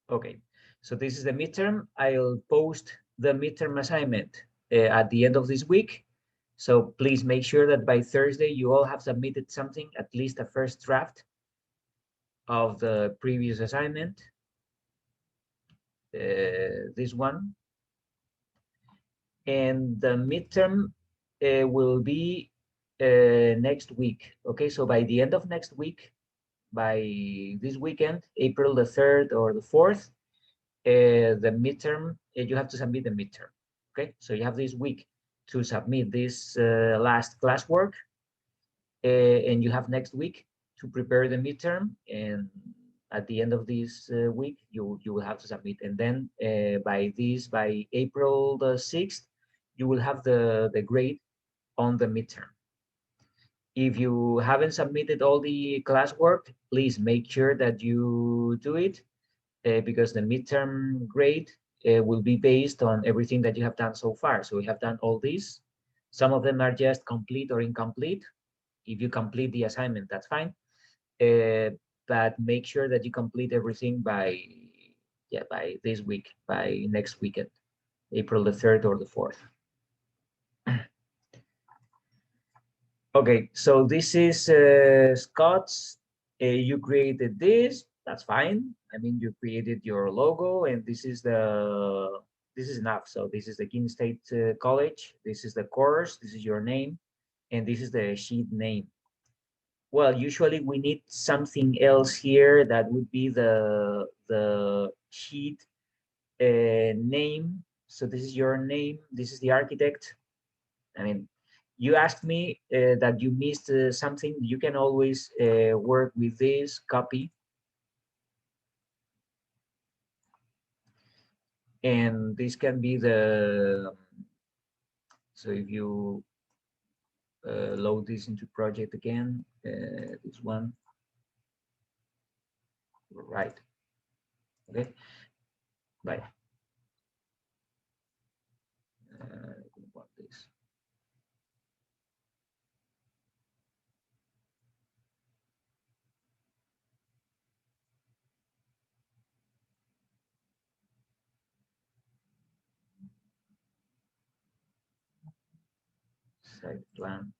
Okay, so this is the midterm. I'll post the midterm assignment at the end of this week. So please make sure that by Thursday you all have submitted something, at least a first draft of the previous assignment. This one. And the midterm will be next week. Okay, so by the end of next week, by this weekend, April the 3rd or the 4th, the midterm, you have to submit the midterm. Okay, so you have this week to submit this last classwork, and you have next week to prepare the midterm, and at the end of this week you will have to submit, and then by April the 6th you will have the grade on the midterm. If you haven't submitted all the classwork, please make sure that you do it, because the midterm grade will be based on everything that you have done so far. So we have done all these. Some of them are just complete or incomplete. If you complete the assignment, that's fine. But make sure that you complete everything by this week, by next weekend, April the 3rd or the 4th. Okay, so this is Scott's. You created this, that's fine. I mean, you created your logo, and this is enough. So this is the Keene State College. This is the course. This is your name, and this is the sheet name. Well, usually we need something else here. That would be the sheet name. So this is your name. This is the architect. I mean, you asked me that you missed something. You can always work with this, copy. And this can be so if you load this into project again, this one, right, okay, right. Want this. Site plan.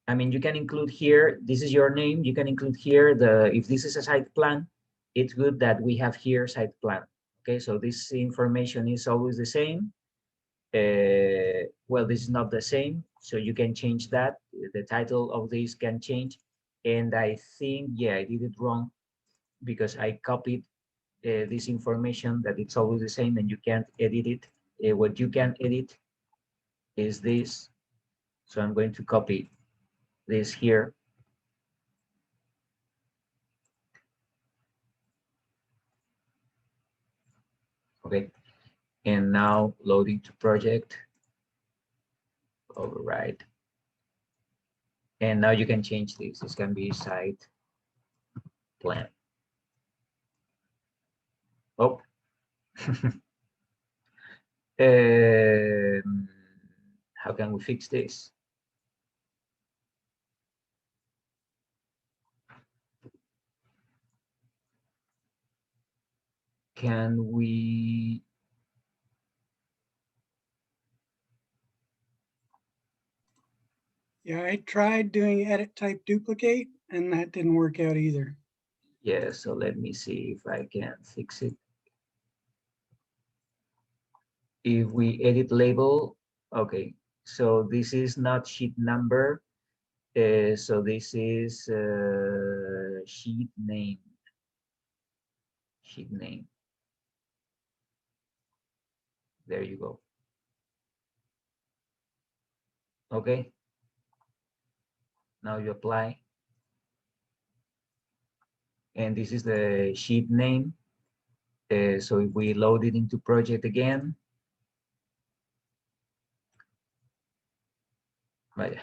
I mean, you can include here, this is your name, you can include here if this is a site plan, it's good that we have here site plan. Okay, so this information is always the same. Well, this is not the same, so you can change that. The title of this can change. And I think, yeah, I did it wrong because I copied this information that it's always the same and you can't edit it. What you can edit is this. So I'm going to copy this here. Okay, and now loading to project. Override. And now you can change this. This can be site plan. Oh. How can we fix this? Can we? Yeah, I tried doing edit type duplicate and that didn't work out either. Yeah, so let me see if I can fix it. If we edit label, okay, so this is not sheet number. So this is sheet name. Sheet name. There you go. Okay. Now you apply. And this is the sheet name. So if we load it into project again, vaya.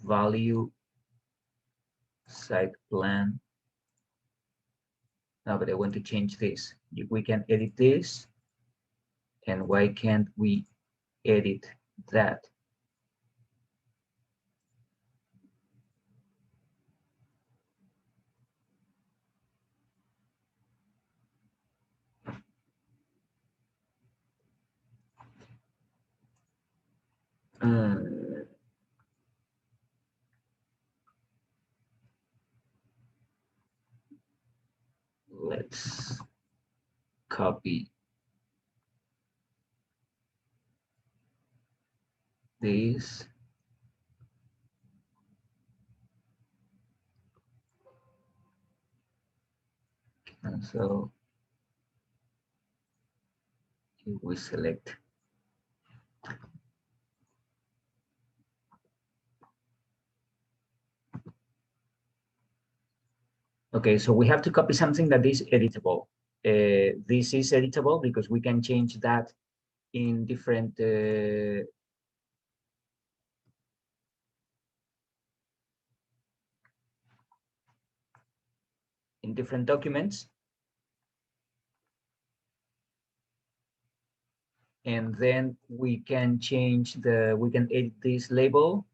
Value site plan. No, but I want to change this. We can edit this. And why can't we edit that? Let's copy this. And so if we select, okay, so we have to copy something that is editable. This is editable because we can change that in different documents. And then we can change we can edit this label.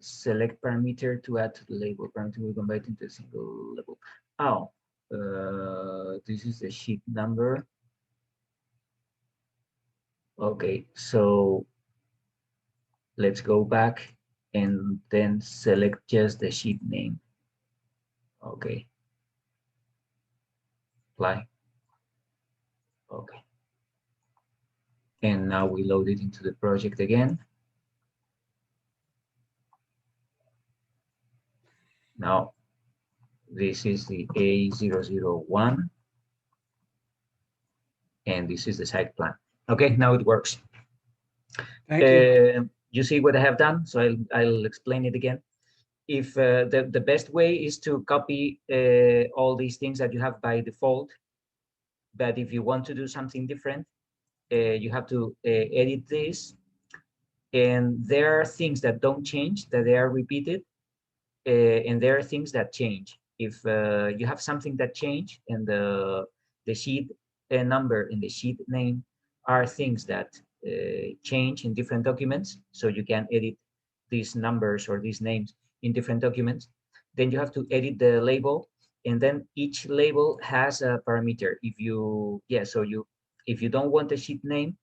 Select parameter to add to the label. Parameter will convert into a single label. Oh, this is the sheet number. Okay, so let's go back and then select just the sheet name. Okay. Apply. Okay. And now we load it into the project again. Now, this is the A001. And this is the site plan. Okay, now it works. Thank you. You see what I have done? So I'll explain it again. If the best way is to copy all these things that you have by default, but if you want to do something different, you have to edit this. And there are things that don't change, that they are repeated, and there are things that change. If you have something that change and the sheet number and the sheet name are things that change in different documents, so you can edit these numbers or these names in different documents, then you have to edit the label, and then each label has a parameter. If you, yeah, so if you don't want the sheet name,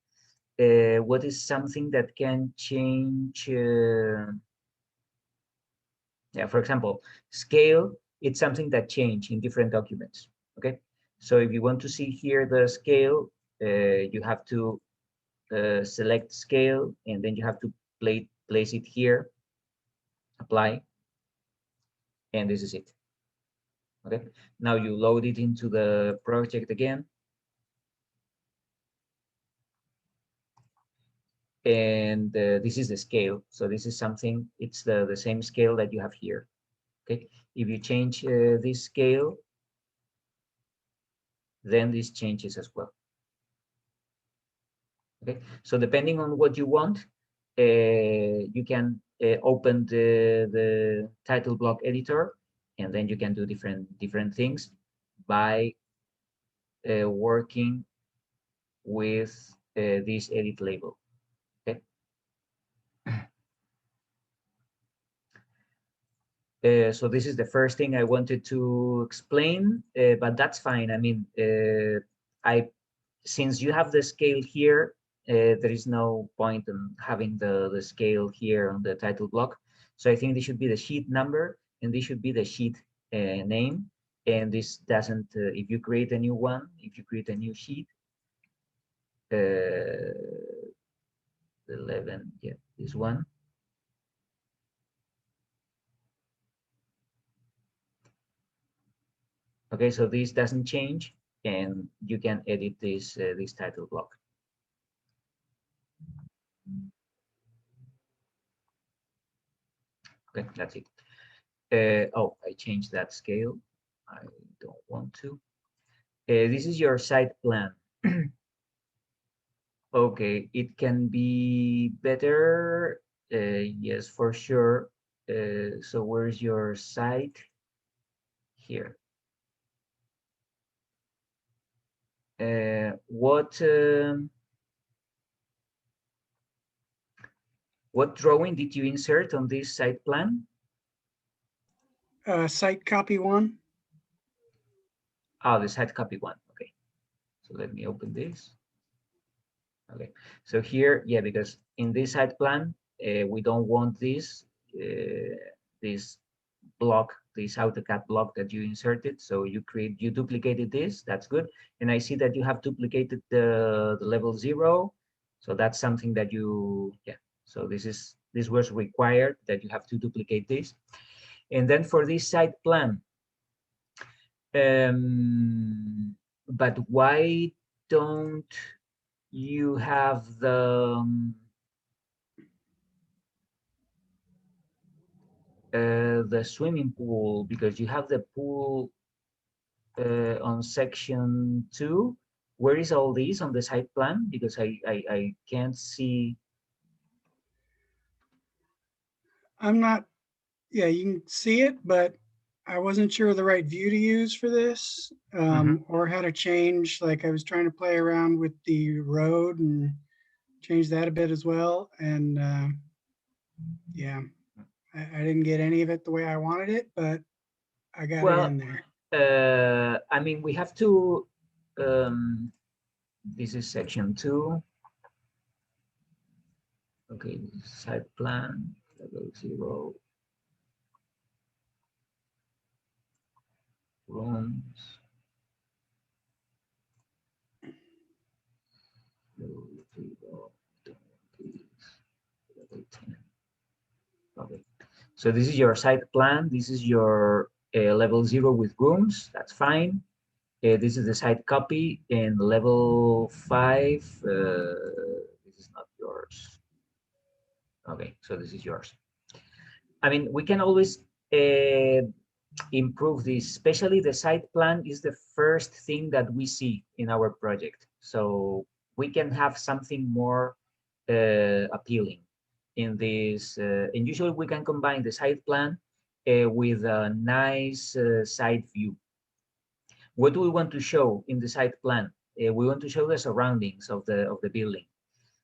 what is something that can change? Yeah, for example, scale, it's something that change in different documents, okay? So if you want to see here the scale, you have to select scale, and then you have to place it here, apply, and this is it, okay? Now you load it into the project again, and this is the scale. So this is something, it's the same scale that you have here, okay? If you change this scale, then this changes as well. Okay, so depending on what you want, you can open the title block editor, and then you can do different things by working with this edit label. Okay. So this is the first thing I wanted to explain, but that's fine. I mean, since you have the scale here, there is no point in having the scale here on the title block. So I think this should be the sheet number, and this should be the sheet name. And this doesn't, if you create a new one, if you create a new sheet, 11, yeah, this one. Okay, so this doesn't change, and you can edit this this title block. Okay, that's it. Oh, I changed that scale. I don't want to. This is your site plan. Okay, it can be better. Yes, for sure. So where's your site? Here. What drawing did you insert on this site plan? Site copy one. Oh, the site copy one. Okay. So let me open this. Okay, so here, yeah, because in this site plan, we don't want this block, this AutoCAD block that you inserted. So you duplicated this, that's good. And I see that you have duplicated the level 0. So that's something that yeah. So this was required that you have to duplicate this. And then for this site plan, but why don't you have the swimming pool, because you have the pool on section 2. Where is all this on the site plan? Because I can't see. I'm not, yeah, you can see it, but I wasn't sure the right view to use for this, or how to change. Like I was trying to play around with the road and change that a bit as well. And yeah, I didn't get any of it the way I wanted it, but I got it Well, in there. I mean, we have to. This is section 2. Okay, site plan level 0 rooms. Level 0, level 10. Okay, so this is your site plan. This is your level 0 with rooms. That's fine. This is the site copy, and level 5. This is not yours. Okay, so this is yours. I mean, we can always improve this. Especially the site plan is the first thing that we see in our project. So we can have something more appealing in this. And usually we can combine the site plan with a nice side view. What do we want to show in the site plan? We want to show the surroundings of the building.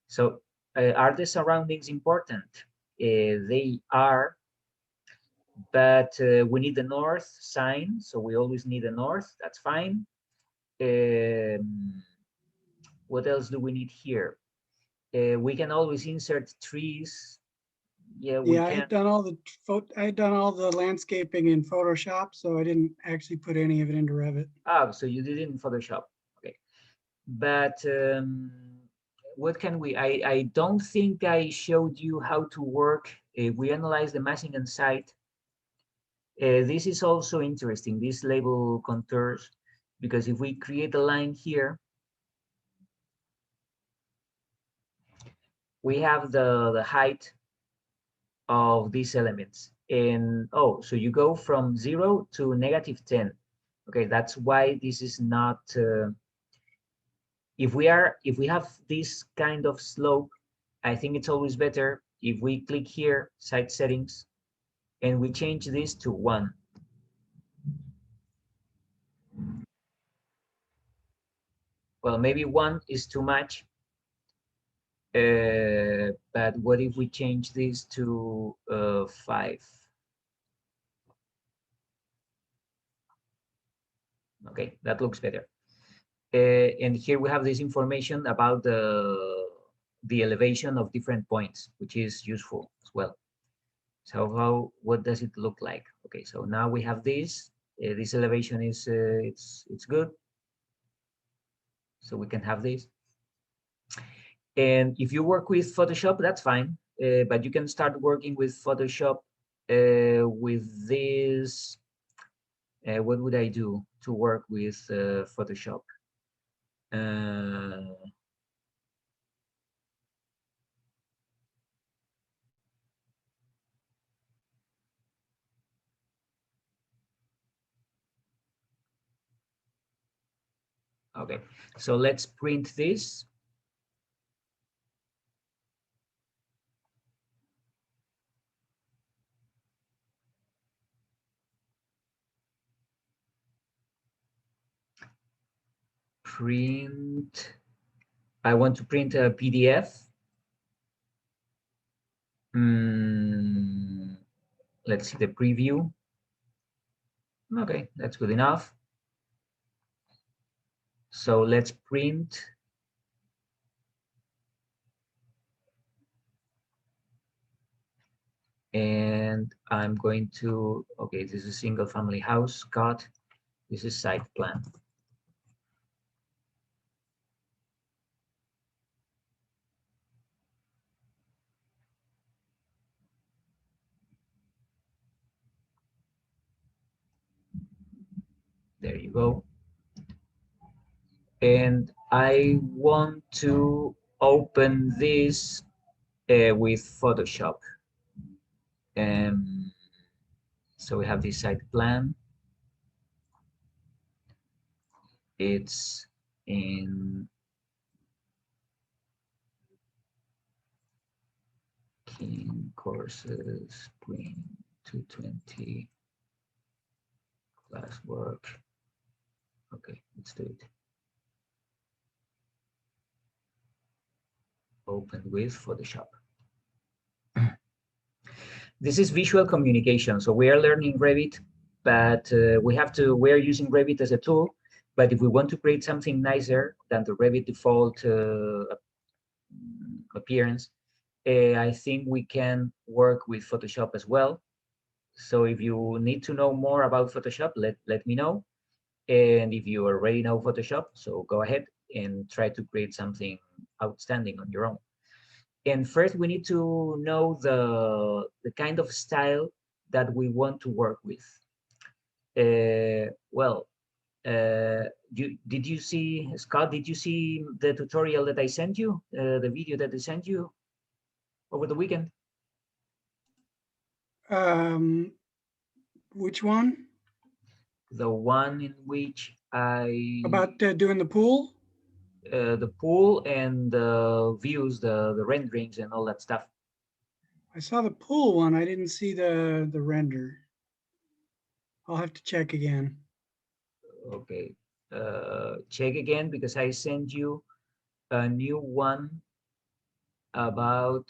So are the surroundings important? They are, but we need the north sign, so we always need the north. That's fine. What else do we need here? We can always insert trees. Yeah, we Yeah, I can. had done all the I had done all the landscaping in Photoshop, so I didn't actually put any of it into Revit. Oh, so you did it in Photoshop. Okay, but what can we? I don't think I showed you how to work. We analyze the massing and site. This is also interesting, these label contours, because if we create a line here, we have the height of these elements. And oh, so you go from 0 to -10. Okay, that's why this is not. If we have this kind of slope, I think it's always better if we click here, site settings, and we change this to 1. Well, maybe 1 is too much. But what if we change this to 5? Okay, that looks better. And here we have this information about the elevation of different points, which is useful as well. So what does it look like? Okay, so now we have this. This elevation is it's good. So we can have this. And if you work with Photoshop, that's fine. But you can start working with Photoshop with this. What would I do to work with Photoshop? Okay, so let's print this. Print. I want to print a PDF. Let's see the preview. Okay, that's good enough. So let's print And I'm going to, okay, this is single family house, got, this is site plan. There you go. And I want to open this with Photoshop. So we have this site plan. It's in King Courses, Spring 220 classwork. Okay, let's do it. Open with Photoshop. This is visual communication. So we are learning Revit, but we're using Revit as a tool. But if we want to create something nicer than the Revit default appearance, I think we can work with Photoshop as well. So if you need to know more about Photoshop, let me know. And if you already know Photoshop, so go ahead and try to create something outstanding on your own. And first, we need to know the kind of style that we want to work with. Well, did you see, Scott, did you see the tutorial that I sent you, the video that I sent you over the weekend? Which one? The one in which I... About doing the pool? The pool and the views, the renderings and all that stuff. I saw the pool one. I didn't see the render. I'll have to check again. Okay, check again because I sent you a new one about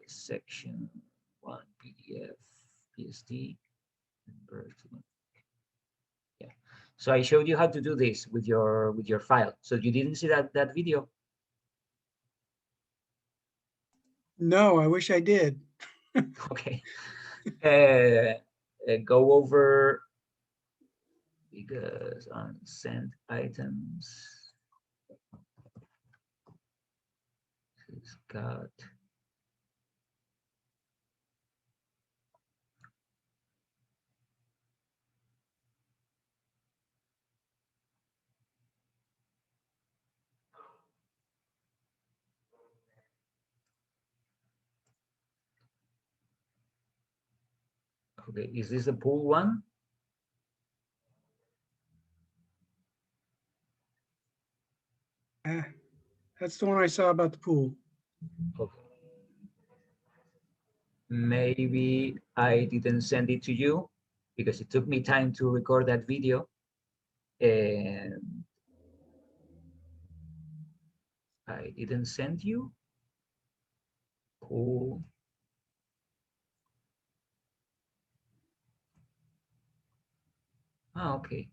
section 1 PDF PSD. Yeah, so I showed you how to do this with your file. So you didn't see that video? No, I wish I did. Okay. Go over, because on send items, it's got okay, is this the pool one? That's the one I saw about the pool. Okay. Maybe I didn't send it to you because it took me time to record that video, and I didn't send you. Cool. Ah, okay.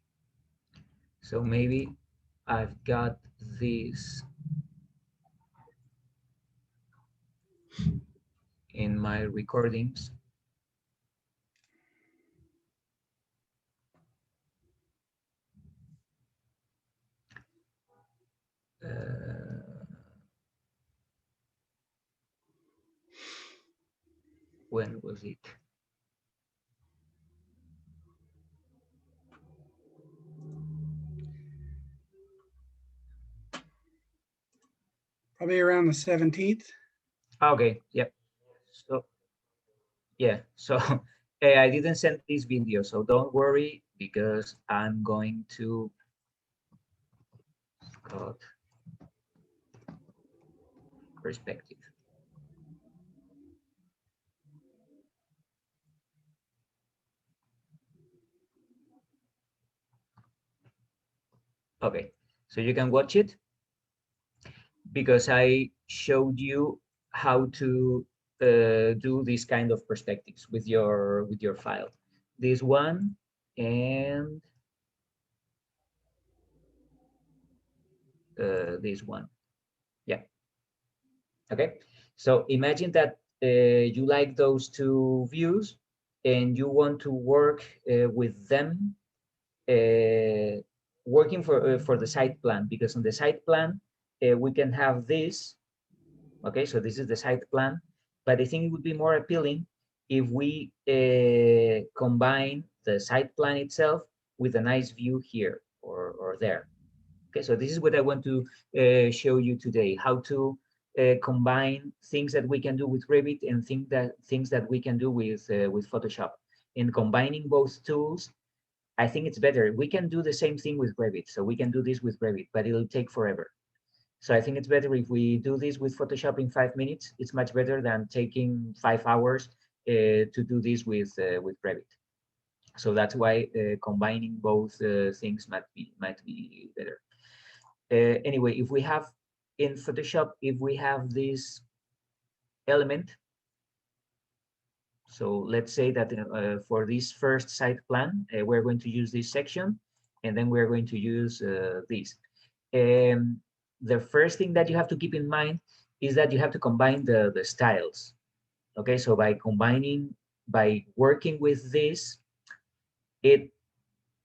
So maybe I've got this in my recordings. When was it? Probably around the 17th. Okay, yep. So yeah, so I didn't send this video, so don't worry because I'm going to cut perspective. Okay, so you can watch it because I showed you how to do this kind of perspectives with your file. This one and this one. Yeah. Okay. So imagine that you like those two views and you want to work with them, working for the site plan, because on the site plan we can have this. Okay, so this is the site plan, but I think it would be more appealing if we combine the site plan itself with a nice view here or there. Okay, so this is what I want to show you today, how to combine things that we can do with Revit and things that we can do with Photoshop. In combining both tools, I think it's better. We can do the same thing with Revit, so we can do this with Revit, but it'll take forever. So I think it's better if we do this with Photoshop in 5 minutes. It's much better than taking 5 hours to do this with Revit. So that's why combining both things might be better. Anyway, if we have in Photoshop, if we have this element, so let's say that for this first site plan, we're going to use this section, and then we're going to use this. The first thing that you have to keep in mind is that you have to combine the styles. Okay, so by working with this,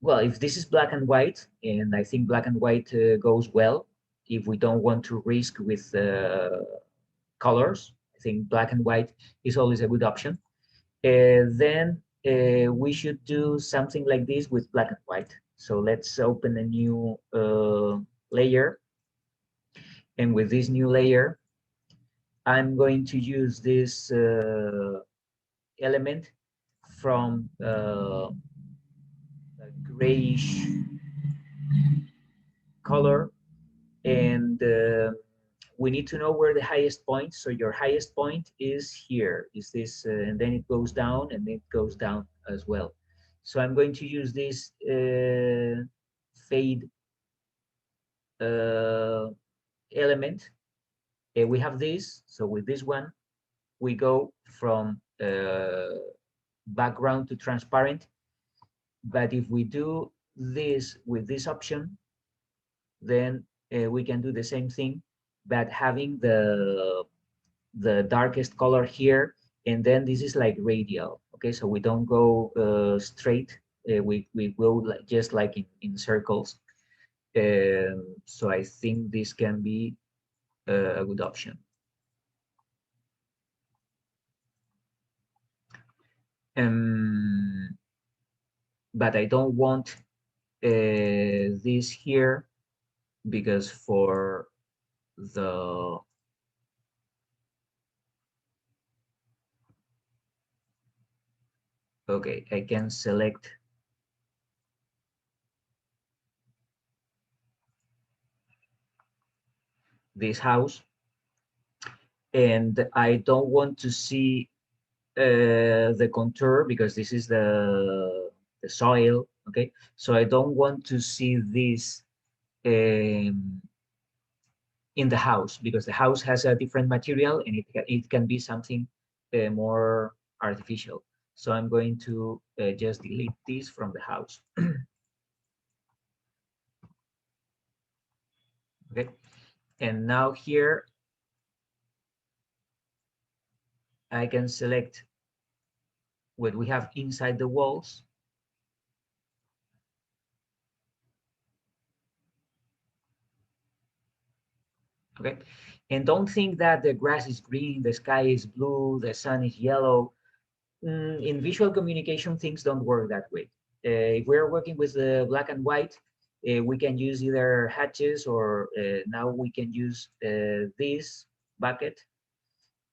well, if this is black and white, and I think black and white goes well, if we don't want to risk with colors, I think black and white is always a good option. Then we should do something like this with black and white. So let's open a new layer. And with this new layer, I'm going to use this element from a grayish color, and we need to know where the highest point. So your highest point is here, is this, and then it goes down and it goes down as well. So I'm going to use this fade element. We have this, so with this one, we go from background to transparent. But if we do this with this option, then we can do the same thing, but having the darkest color here, and then this is like radial. Okay, so we don't go straight. We go like, just like in circles. So I think this can be a good option. But I don't want this here, because for the okay, I can select this house, and I don't want to see the contour, because this is the soil. Okay, so I don't want to see this in the house, because the house has a different material, and it can be something more artificial. So I'm going to just delete this from the house. Okay, and now here I can select what we have inside the walls. Okay, and don't think that the grass is green, the sky is blue, the sun is yellow. In visual communication, things don't work that way. If we're working with the black and white, we can use either hatches, or now we can use this bucket,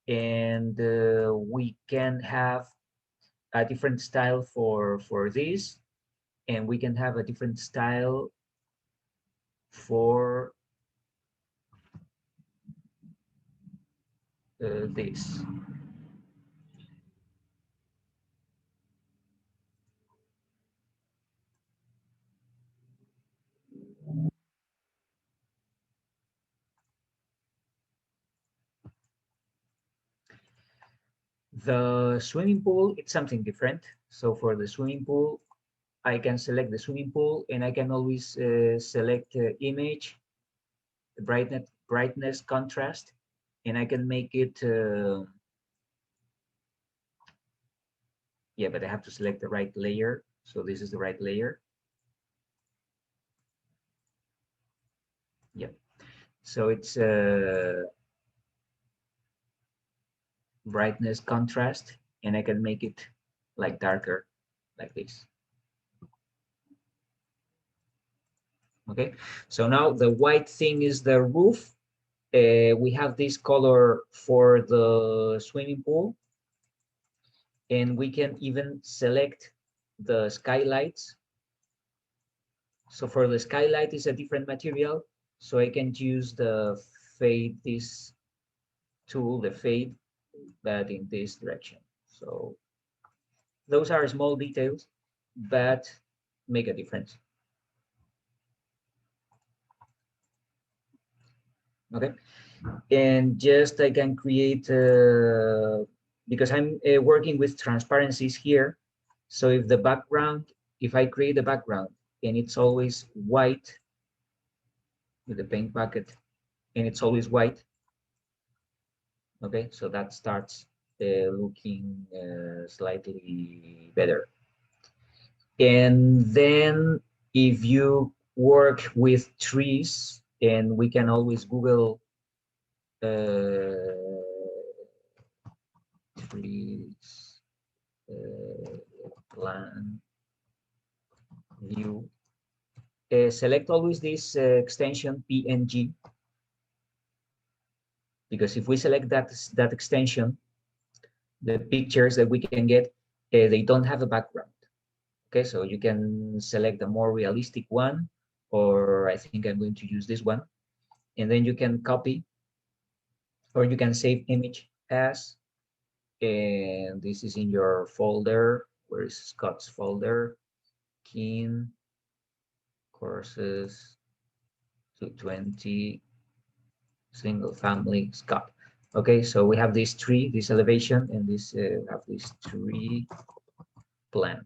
and we can have a different style for this, and we can have a different style for this. The swimming pool, it's something different. So for the swimming pool, I can select the swimming pool, and I can always select image, brightness, contrast, and I can make it Yeah, but I have to select the right layer. So this is the right layer. Yeah. So it's brightness contrast, and I can make it like darker like this. Okay, so now the white thing is the roof. We have this color for the swimming pool, and we can even select the skylights. So for the skylight is a different material, so I can use the fade, this tool, the fade, but in this direction. So those are small details, but make a difference. Okay, and just I can create, because I'm working with transparencies here. So if the background, if I create a background and it's always white with the paint bucket and it's always white, okay, so that starts looking slightly better. And then if you work with trees, and we can always Google trees plan view. Select always this extension PNG, because if we select that extension, the pictures that we can get, they don't have a background. Okay, so you can select a more realistic one, or I think I'm going to use this one, and then you can copy, or you can save image as, and this is in your folder. Where is Scott's folder? Keen courses 220 single family Scott. Okay, so we have this tree, this elevation, and this have this tree plan.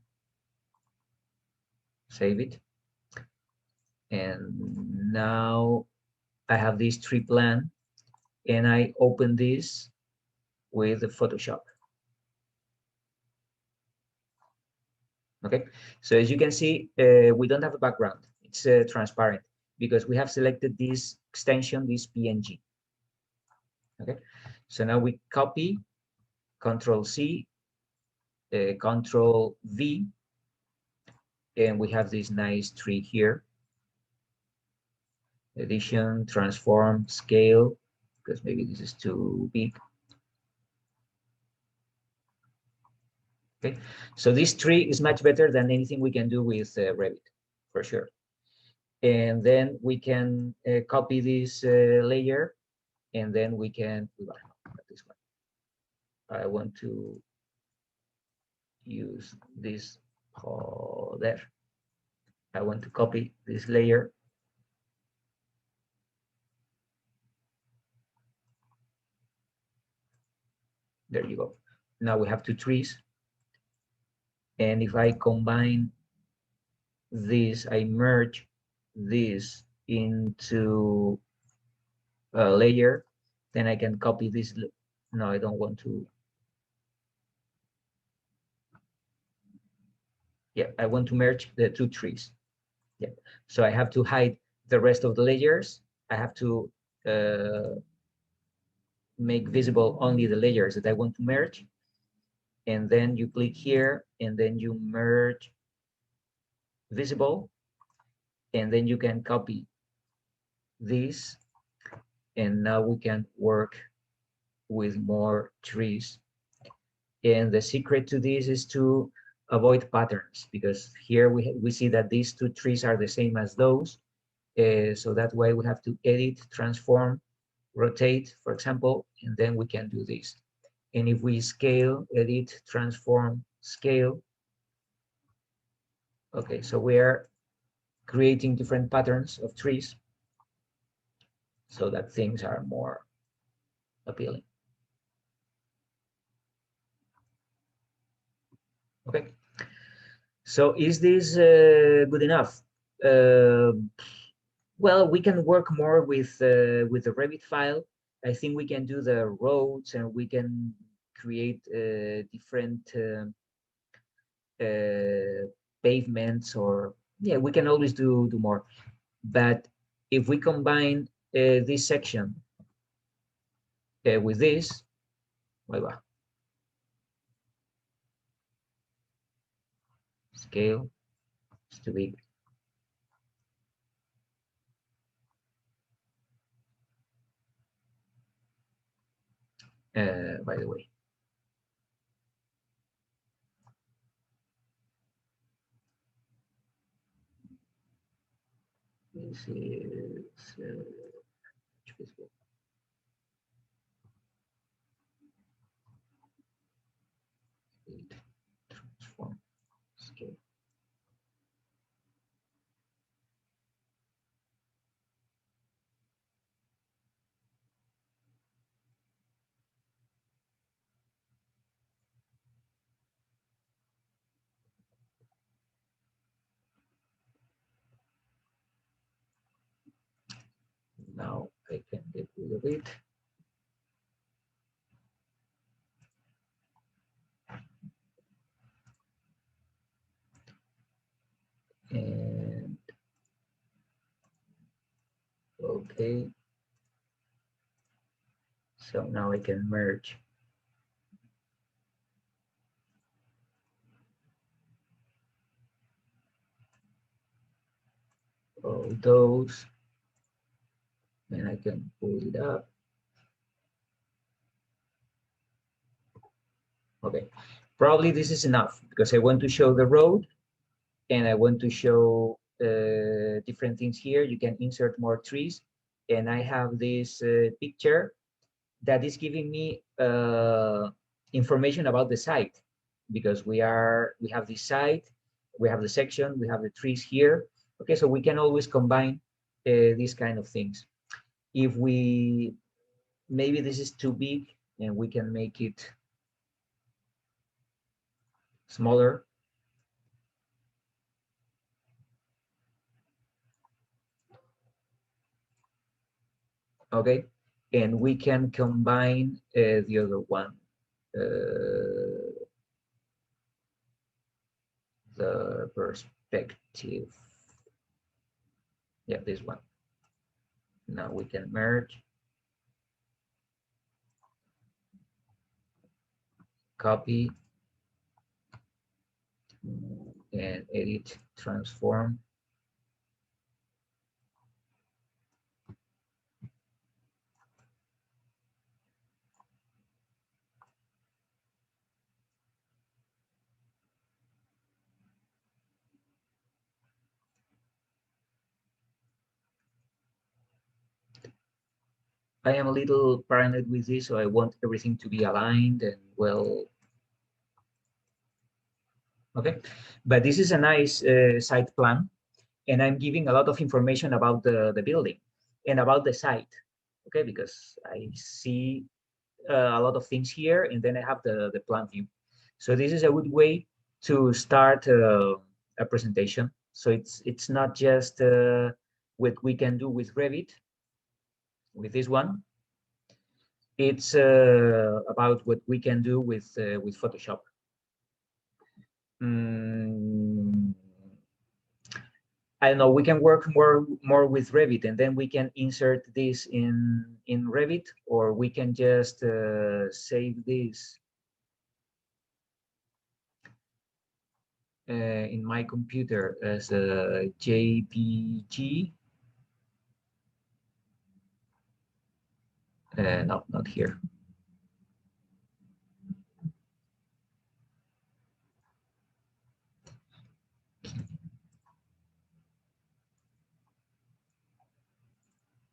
Save it. And now I have this tree plan, and I open this with the Photoshop. Okay, so as you can see, we don't have a background. It's transparent because we have selected this extension, this PNG. Okay, so now we copy, Control C, Control V, and we have this nice tree here. Edition, transform, scale, because maybe this is too big. Okay, so this tree is much better than anything we can do with Revit, for sure. And then we can copy this layer, and then we can, this one. I want to use this there. I want to copy this layer. There you go. Now we have two trees. And if I combine this, I merge this into a layer, then I can copy this. No, I don't want to. Yeah, I want to merge the two trees. Yeah, so I have to hide the rest of the layers. I have to make visible only the layers that I want to merge. And then you click here, and then you merge visible, and then you can copy this, and now we can work with more trees. And the secret to this is to avoid patterns, because here we see that these two trees are the same as those. So that way we have to edit, transform, rotate, for example, and then we can do this. And if we scale, edit, transform, scale, okay, so we are creating different patterns of trees so that things are more appealing. Okay, so is this good enough? Well, we can work more with the Revit file. I think we can do the roads, and we can create different pavements, or yeah, we can always do more. But if we combine this section with this, well, scale is too big. By the way, this is transform scale. Now I can get rid of it. And okay, so now I can merge all those, and I can pull it up. Okay, probably this is enough because I want to show the road and I want to show different things here. You can insert more trees, and I have this picture that is giving me information about the site, because we have this site, we have the section, we have the trees here. Okay, so we can always combine these kind of things. If we, maybe this is too big and we can make it smaller. Okay, and we can combine the other one, the perspective. Yeah, this one. Now we can merge, copy, and edit, transform. I am a little paranoid with this, so I want everything to be aligned and well. Okay, but this is a nice site plan, and I'm giving a lot of information about the building and about the site. Okay, because I see a lot of things here, and then I have the plan view. So this is a good way to start a presentation. So it's not just what we can do with Revit, with this one. It's about what we can do with Photoshop. Mm, I don't know. We can work more with Revit, and then we can insert this in Revit, or we can just save this in my computer as a JPG. No, not here.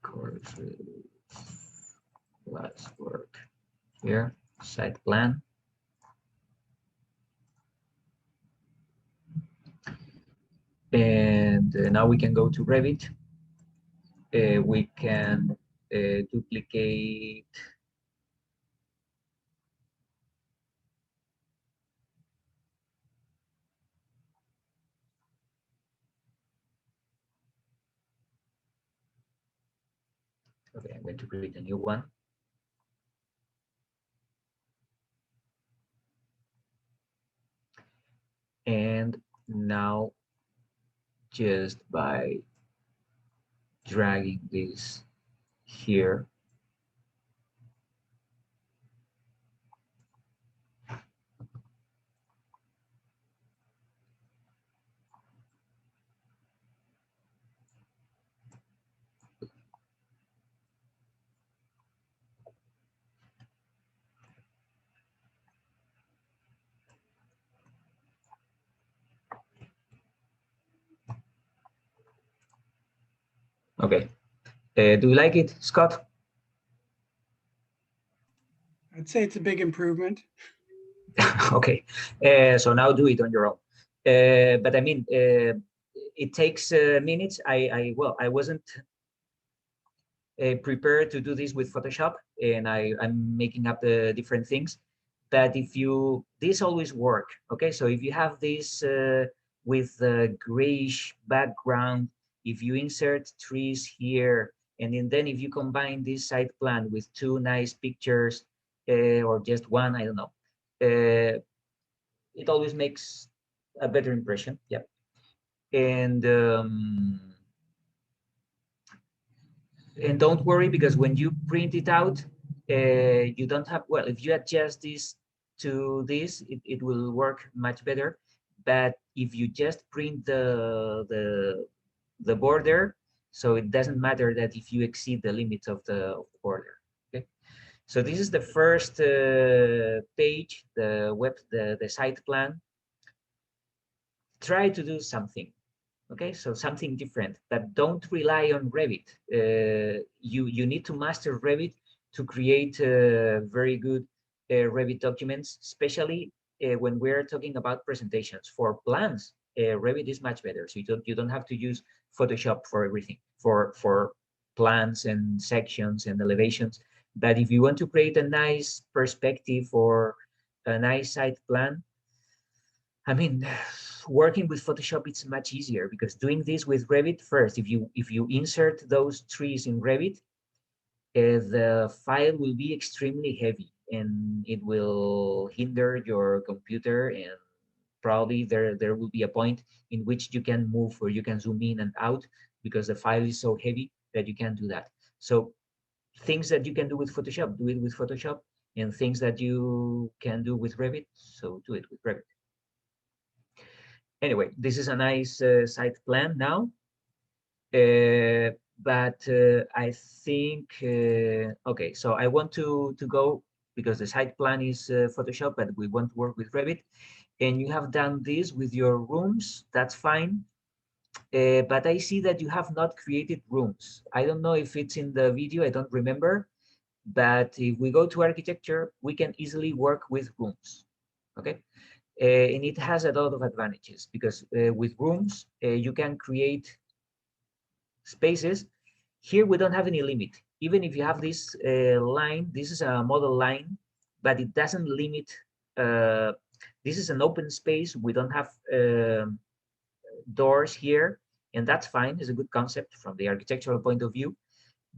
Courses, let's work here. Site plan. And now we can go to Revit. We can duplicate okay, I'm going to create a new one. And now just by dragging this here, okay. Do you like it, Scott? I'd say it's a big improvement. Okay, so now do it on your own. But I mean, it takes minutes. I wasn't prepared to do this with Photoshop, and I'm making up the different things. But if you, this always work. Okay, so if you have this with the grayish background, if you insert trees here, and then if you combine this site plan with two nice pictures, or just one, I don't know. It always makes a better impression. Yeah. And don't worry, because when you print it out, you don't have, well, if you adjust this to this, it will work much better. But if you just print the border, so it doesn't matter that if you exceed the limits of the border. Okay. So this is the first page, the site plan. Try to do something. Okay, so something different, but don't rely on Revit. You need to master Revit to create very good Revit documents, especially when we're talking about presentations. For plans, Revit is much better. So you don't have to use Photoshop for everything, for plans and sections and elevations. But if you want to create a nice perspective or a nice site plan, I mean, working with Photoshop, it's much easier, because doing this with Revit first, if you insert those trees in Revit, the file will be extremely heavy and it will hinder your computer, and probably there will be a point in which you can move or you can zoom in and out, because the file is so heavy that you can't do that. So things that you can do with Photoshop, do it with Photoshop, and things that you can do with Revit, so do it with Revit. Anyway, this is a nice site plan now. But I think, okay, so I want to go, because the site plan is Photoshop, but we want to work with Revit. And you have done this with your rooms, that's fine. But I see that you have not created rooms. I don't know if it's in the video, I don't remember. But if we go to architecture, we can easily work with rooms, okay? And it has a lot of advantages, because with rooms, you can create spaces. Here we don't have any limit. Even if you have this line, this is a model line, but it doesn't limit. Uh, this is an open space. We don't have doors here, and that's fine. It's a good concept from the architectural point of view.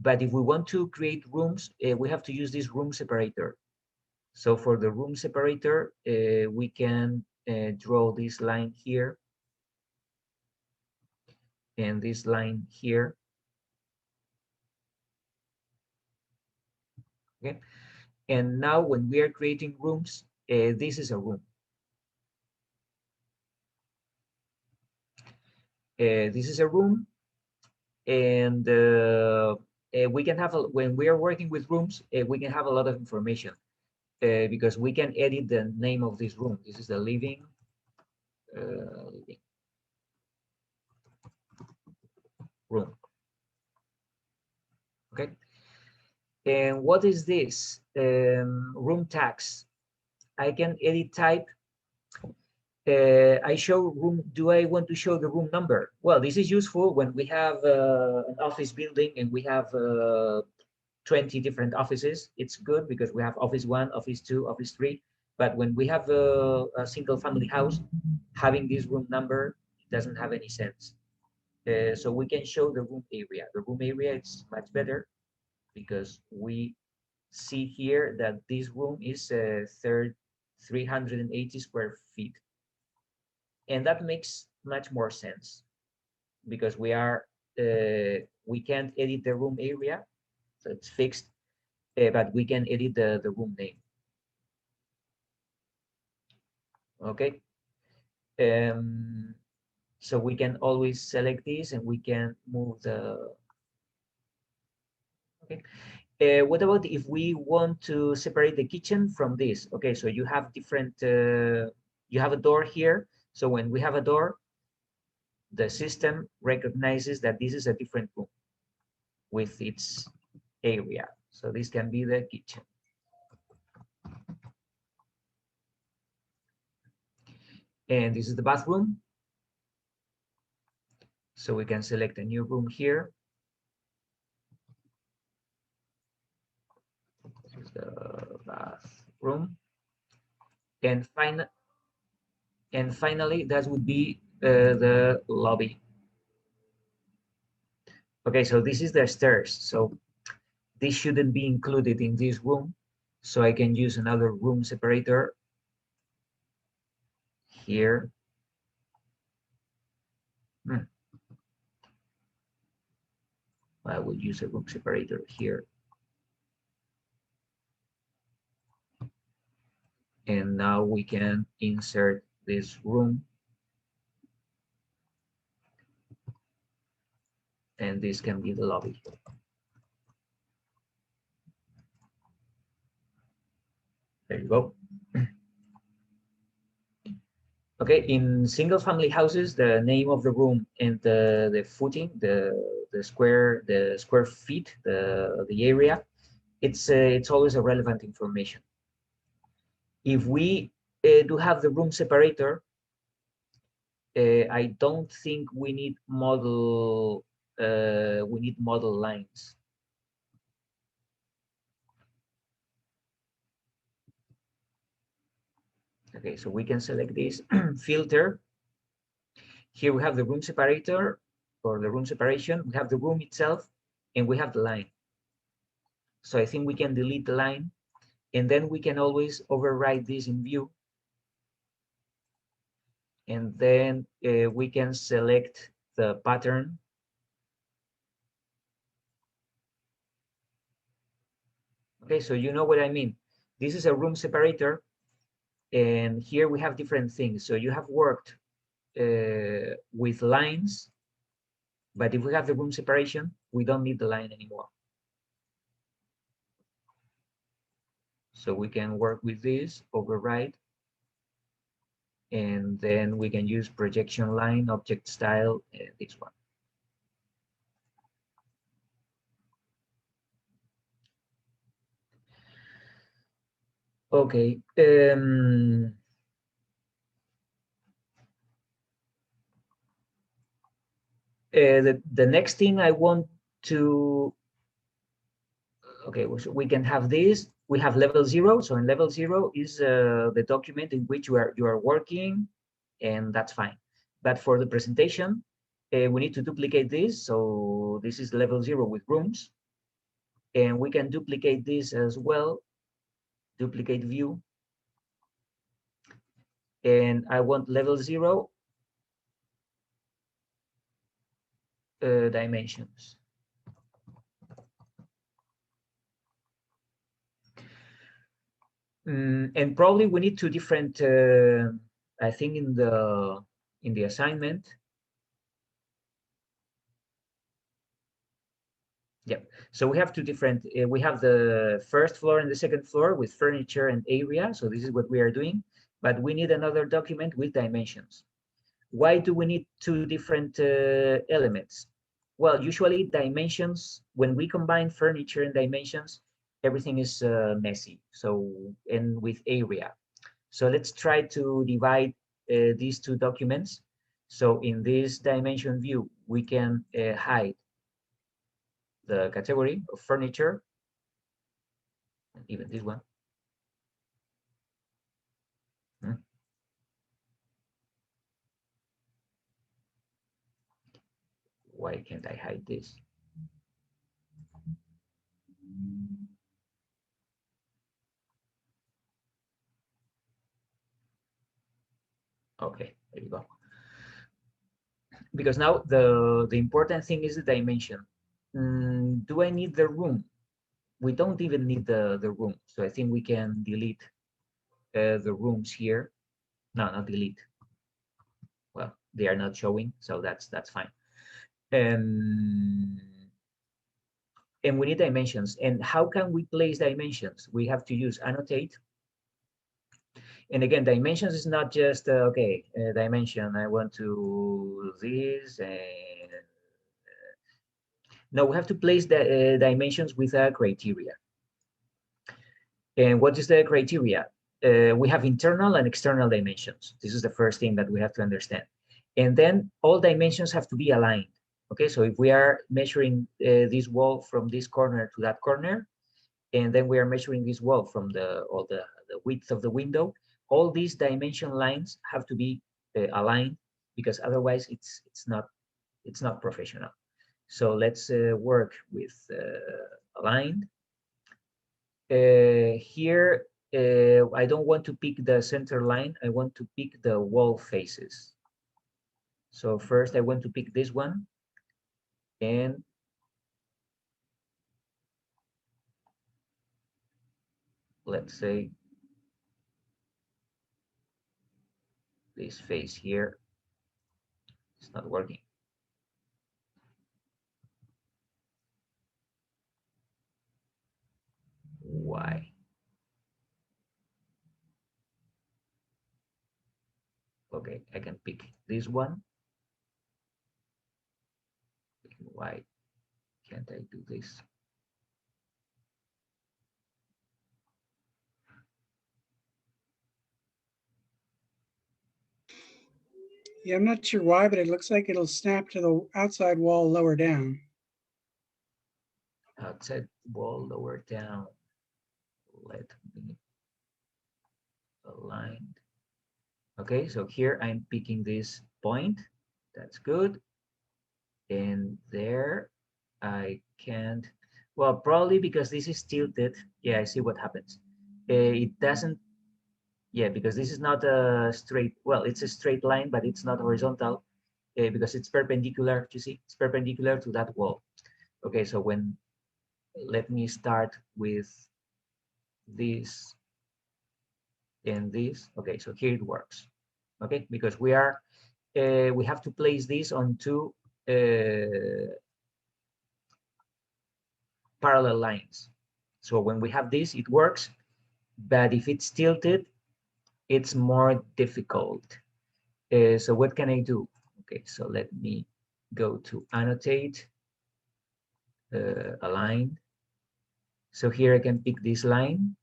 But if we want to create rooms, we have to use this room separator. So for the room separator, we can draw this line here and this line here. Okay. And now when we are creating rooms, this is a room. This is a room, and we can have, when we are working with rooms, we can have a lot of information, because we can edit the name of this room. This is the living room. Okay. And what is this? Room tags. I can edit type. I show room. Do I want to show the room number? Well, this is useful when we have an office building and we have 20 different offices. It's good because we have office 1, office 2, office 3. But when we have a single family house, having this room number doesn't have any sense. So we can show the room area. The room area is much better, because we see here that this room is 380 square feet. And that makes much more sense because we can't edit the room area, so it's fixed, but we can edit the room name. Okay. So we can always select this and we can move the, okay. What about if we want to separate the kitchen from this? Okay, so you have different, you have a door here. So when we have a door, the system recognizes that this is a different room with its area. So this can be the kitchen. And this is the bathroom. So we can select a new room here. This is the bathroom. And finally, that would be the lobby. Okay, so this is the stairs. So this shouldn't be included in this room. So I can use another room separator here. I will use a room separator here. And now we can insert this room. And this can be the lobby. There you go. Okay, in single family houses, the name of the room and the footing, the square feet, the area, it's always a relevant information. If we do have the room separator, I don't think we need model lines. Okay, so we can select this filter. Here we have the room separator or the room separation. We have the room itself and we have the line. So I think we can delete the line and then we can always override this in view. And then we can select the pattern. Okay, so you know what I mean. This is a room separator and here we have different things. So you have worked with lines, but if we have the room separation, we don't need the line anymore. So we can work with this, override, and then we can use projection line, object style, this one. Okay. The next thing I want to, okay, so we can have this. We have level 0. So in level 0 is the document in which you are working, and that's fine. But for the presentation, we need to duplicate this. So this is level 0 with rooms. And we can duplicate this as well, duplicate view. And I want level 0 dimensions. And probably we need two different, I think in the assignment. Yeah, so we have two different, we have the first floor and the second floor with furniture and area. So this is what we are doing, but we need another document with dimensions. Why do we need two different elements? Well, usually dimensions, when we combine furniture and dimensions, everything is messy. So, and with area. So let's try to divide these two documents. So in this dimension view, we can hide the category of furniture, even this one. Why can't I hide this? Okay, there you go. Because now the important thing is the dimension. Do I need the room? We don't even need the room. So I think we can delete the rooms here. No, not delete. Well, they are not showing, so that's fine. And we need dimensions. And how can we place dimensions? We have to use annotate. And again, dimensions is not just, okay, dimension, I want to this. And no, we have to place the dimensions with a criteria. And what is the criteria? We have internal and external dimensions. This is the first thing that we have to understand. And then all dimensions have to be aligned. Okay, so if we are measuring this wall from this corner to that corner, and then we are measuring this wall from the width of the window, all these dimension lines have to be aligned, because otherwise it's not professional. So let's work with aligned. Here, I don't want to pick the center line. I want to pick the wall faces. So first I want to pick this one, and let's say this face here is not working. Why? Okay, I can pick this one. Why can't I do this? Yeah, I'm not sure why, but it looks like it'll snap to the outside wall lower down. Outside wall lower down. Let me align. Okay, so here I'm picking this point. That's good. And there I can't. Well, probably because this is tilted. Yeah, I see what happens. It doesn't. Yeah, because this is not a straight. Well, it's a straight line, but it's not horizontal because it's perpendicular. You see, it's perpendicular to that wall. Okay, so when let me start with this and this. Okay, so here it works. Okay, because we have to place this on two parallel lines. So when we have this, it works, but if it's tilted, it's more difficult. So what can I do? Okay, so let me go to Annotate, Align. So here I can pick this line.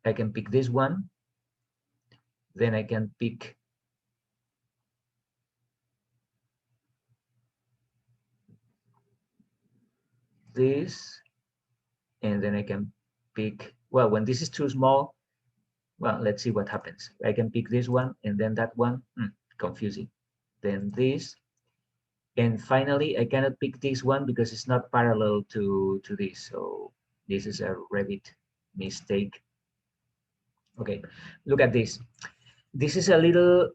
I can pick this one. Then I can pick this. And then I can pick, well, when this is too small, well, let's see what happens. I can pick this one and then that one, confusing. Then this, and finally, I cannot pick this one because it's not parallel to this. So this is a Revit mistake. Okay, look at this. This is a little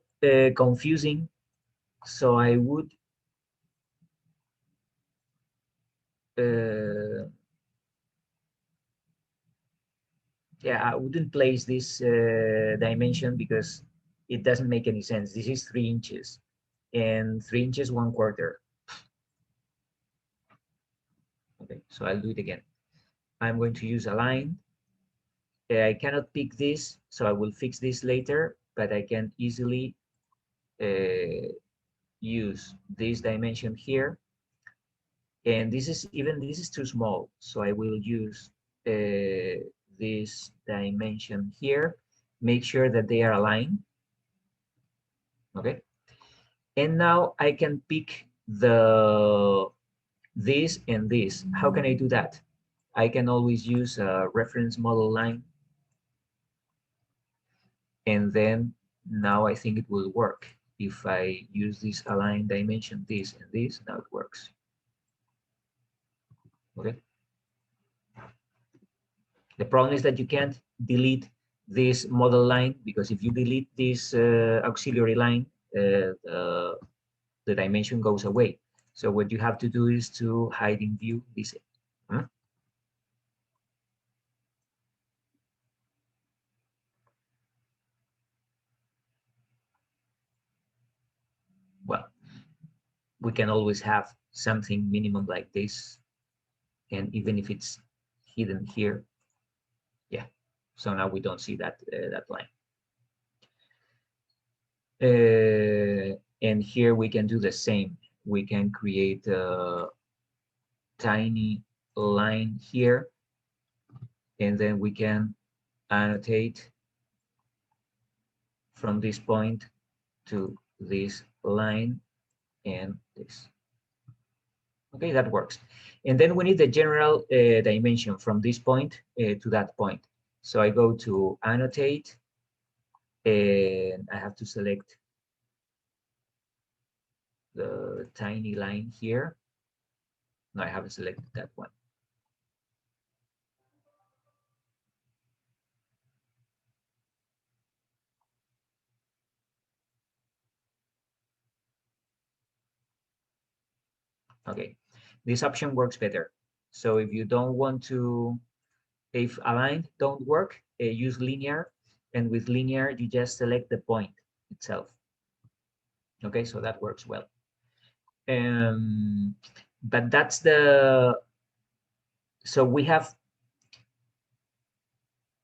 confusing. So I would yeah, I wouldn't place this dimension because it doesn't make any sense. This is 3 inches and 3 inches 1/4. Okay, so I'll do it again. I'm going to use Align. I cannot pick this, so I will fix this later, but I can easily use this dimension here. And this is too small, so I will use this dimension here. Make sure that they are aligned. Okay. And now I can pick this and this. How can I do that? I can always use a reference model line. And then now I think it will work. If I use this align dimension, this and this, now it works. Okay. The problem is that you can't delete this model line, because if you delete this auxiliary line, the dimension goes away. So what you have to do is to hide in view this. Huh? Well, we can always have something minimum like this, and even if it's hidden here, yeah. So now we don't see that that line. And here we can do the same. We can create a tiny line here, and then we can annotate from this point to this line and this. Okay, that works. And then we need the general dimension from this point to that point. So I go to Annotate, and I have to select the tiny line here. No, I haven't selected that one. Okay, this option works better. So if you don't want to, if aligned don't work, use linear, and with linear you just select the point itself. Okay, so that works well. But that's the, so we have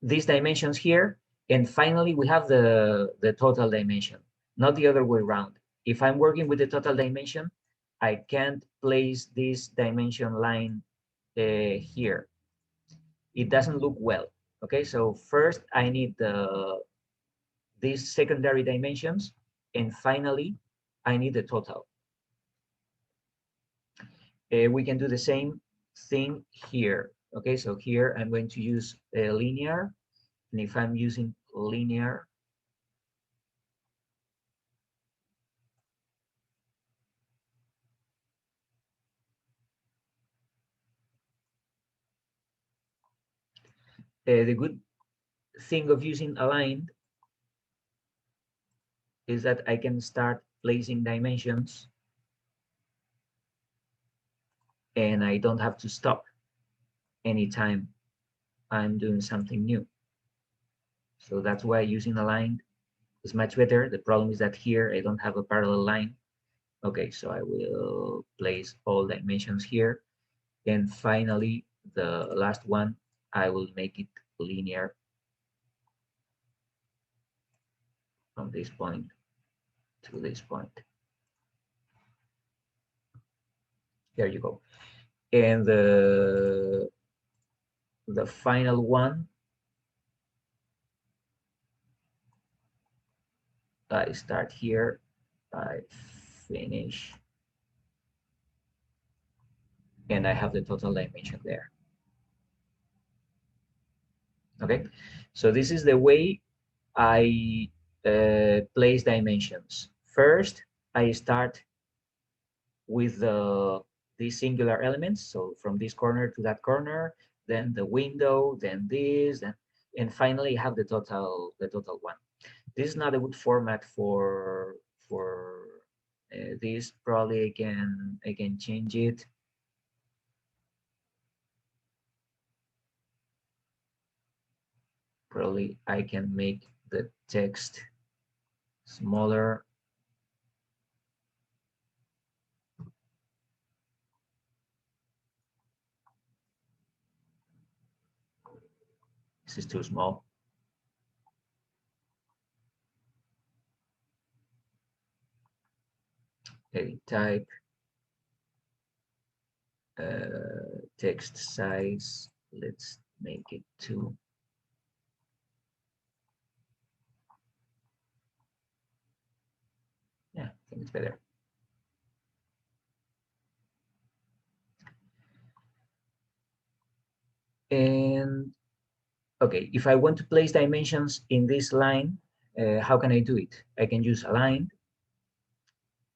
these dimensions here, and finally we have the total dimension, not the other way around. If I'm working with the total dimension, I can't place this dimension line here. It doesn't look well. Okay, so first I need these secondary dimensions, and finally I need the total. We can do the same thing here. Okay, so here I'm going to use a linear, and if I'm using linear, the good thing of using aligned is that I can start placing dimensions and I don't have to stop anytime I'm doing something new. So that's why using aligned is much better. The problem is that here I don't have a parallel line. Okay, so I will place all dimensions here. And finally, the last one, I will make it linear from this point to this point. There you go. And the final one, I start here, I finish, and I have the total dimension there. Okay, so this is the way I place dimensions. First, I start with these singular elements. So from this corner to that corner, then the window, then this, and finally I have the total one. This is not a good format for this. Probably I can change it. Probably I can make the text smaller. This is too small. Edit type, text size. Let's make it 2. Yeah, I think it's better. And okay, if I want to place dimensions in this line, how can I do it? I can use align,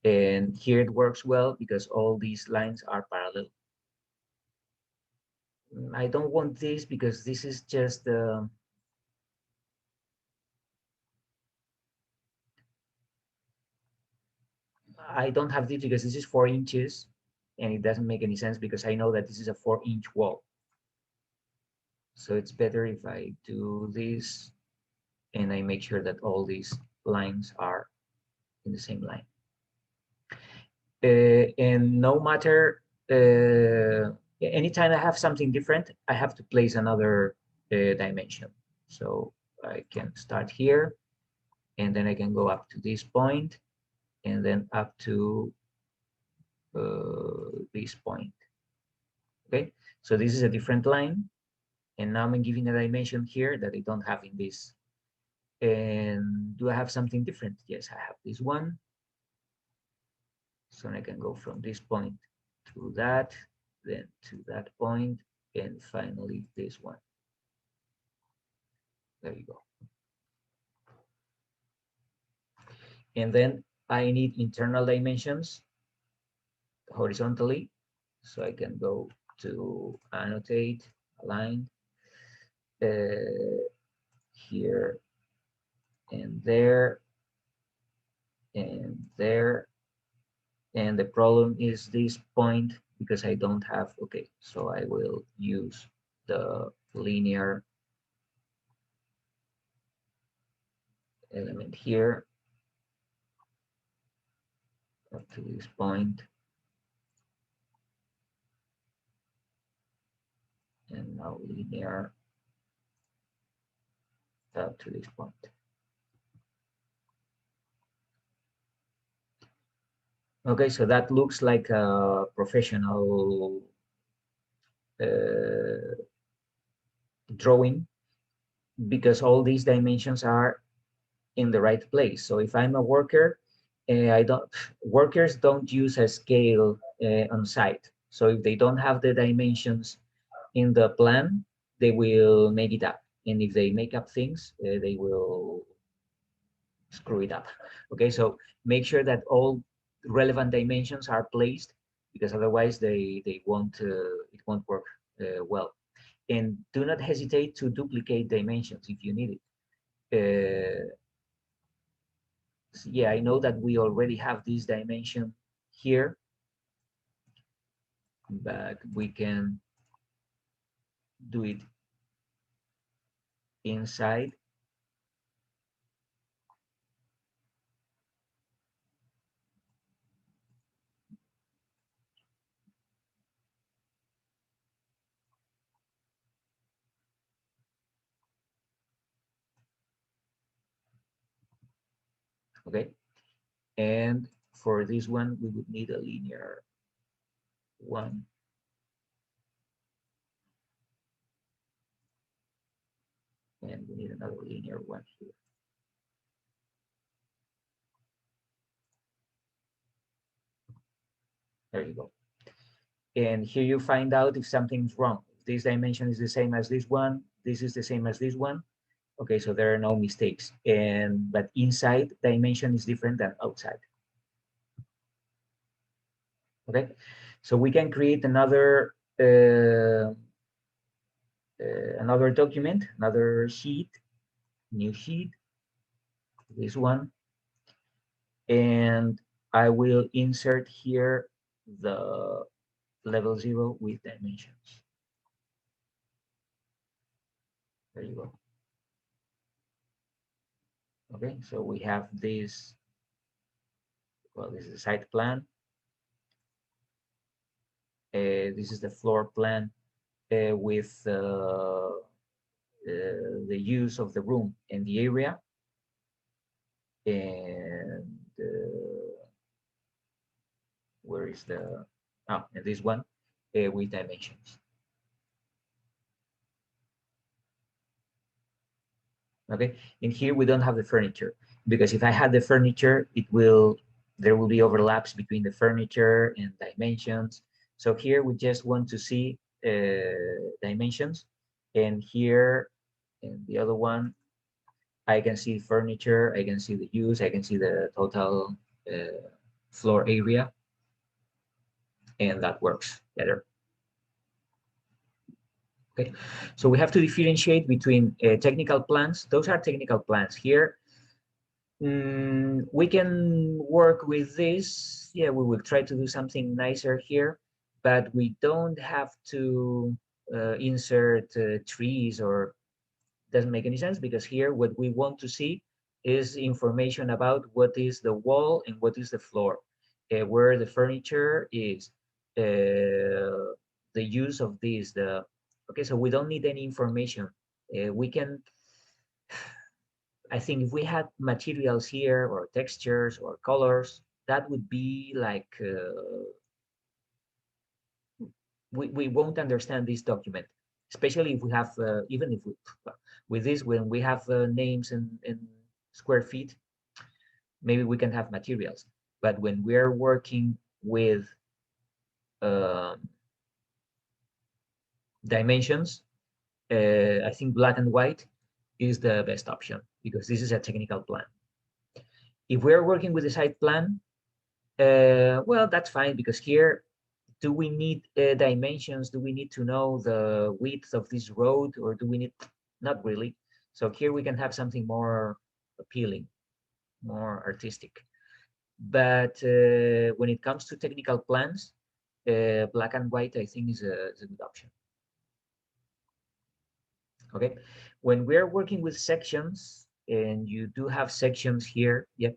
and here it works well because all these lines are parallel. I don't want this because this is just I don't have this because this is 4 inches and it doesn't make any sense because I know that this is a 4-inch wall. So it's better if I do this and I make sure that all these lines are in the same line. And no matter, anytime I have something different, I have to place another dimension. So I can start here, and then I can go up to this point, and then up to this point. Okay, so this is a different line, and now I'm giving a dimension here that I don't have in this. And do I have something different? Yes, I have this one. So I can go from this point to that, then to that point, and finally this one. There you go. And then I need internal dimensions horizontally. So I can go to Annotate Align, here and there and there. And the problem is this point because I don't have, okay, so I will use the linear element here up to this point. And now linear up to this point. Okay, so that looks like a professional drawing because all these dimensions are in the right place. So if I'm a worker, workers don't use a scale on site. So if they don't have the dimensions in the plan, they will make it up. And if they make up things, they will screw it up. Okay, so make sure that all relevant dimensions are placed because otherwise they won't it won't work well. And do not hesitate to duplicate dimensions if you need it. Yeah, I know that we already have this dimension here, but we can do it inside. Okay, and for this one, we would need a linear one. And we need another linear one here. There you go. And here you find out if something's wrong. If this dimension is the same as this one, this is the same as this one. Okay, so there are no mistakes. But inside dimension is different than outside. Okay, so we can create another another document, another sheet, new sheet, this one, and I will insert here the level 0 with dimensions. There you go. Okay, so we have this, well, this is the site plan. This is the floor plan with the use of the room and the area. And where is the, oh, and this one with dimensions. Okay, and here we don't have the furniture because if I had the furniture, there will be overlaps between the furniture and dimensions. So here we just want to see dimensions, and here in the other one, I can see furniture, I can see the use, I can see the total floor area, and that works better. Okay, so we have to differentiate between technical plans. Those are technical plans. Here, we can work with this. Yeah, we will try to do something nicer here, but we don't have to insert trees, or doesn't make any sense, because here what we want to see is information about what is the wall and what is the floor, where the furniture is, the use of this, okay, so we don't need any information. We can, I think if we had materials here or textures or colors, that would be like, we won't understand this document, especially if we have, even if we, with this, when we have names and square feet, maybe we can have materials. But when we're working with dimensions, I think black and white is the best option, because this is a technical plan. If we're working with the site plan, well, that's fine, because here, do we need dimensions? Do we need to know the width of this road, or do we need, not really. So here we can have something more appealing, more artistic. But when it comes to technical plans, black and white, I think, is a good option. Okay, when we're working with sections, and you do have sections here, yep.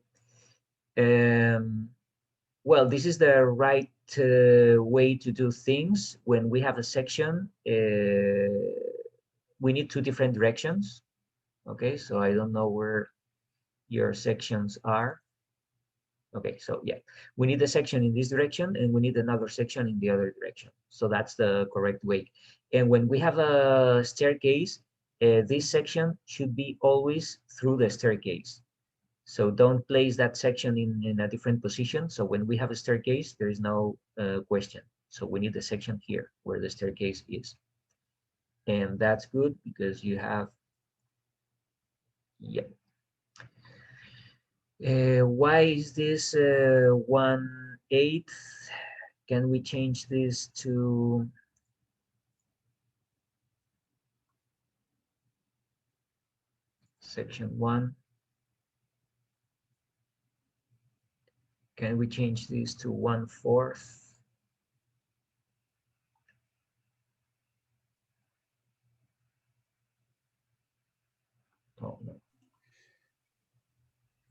Well, this is the right way to do things. When we have a section, we need two different directions. Okay, so I don't know where your sections are. Okay, so yeah, we need a section in this direction, and we need another section in the other direction. So that's the correct way. And when we have a staircase, this section should be always through the staircase. So don't place that section in a different position. So when we have a staircase, there is no question. So we need the section here where the staircase is. And that's good, because you have, yeah. Why is this 1/8? Can we change this to section 1? Can we change this to 1/4? Oh, no.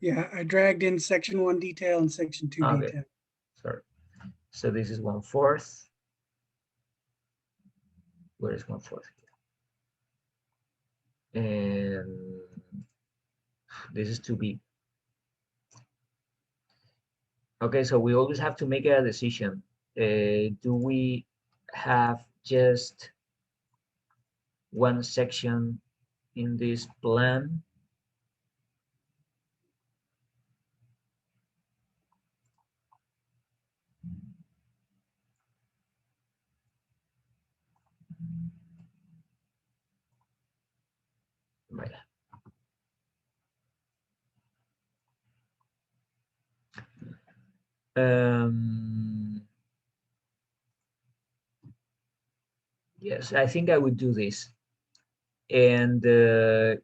Yeah, I dragged in section 1 detail and section 2 Okay. detail. Sorry. So this is 1/4. Where is 1/4? And this is too big. Okay, so we always have to make a decision. Do we have just one section in this plan? Right. Yes, I think I would do this. And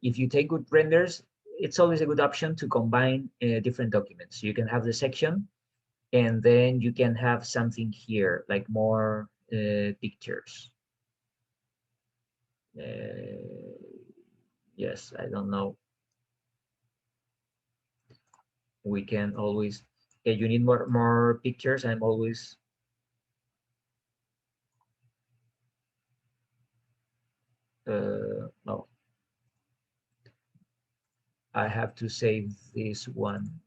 if you take good renders, it's always a good option to combine different documents. You can have the section, and then you can have something here, like more pictures. Yes, I don't know. We can always, you need more pictures. I'm always, no, I have to save this one.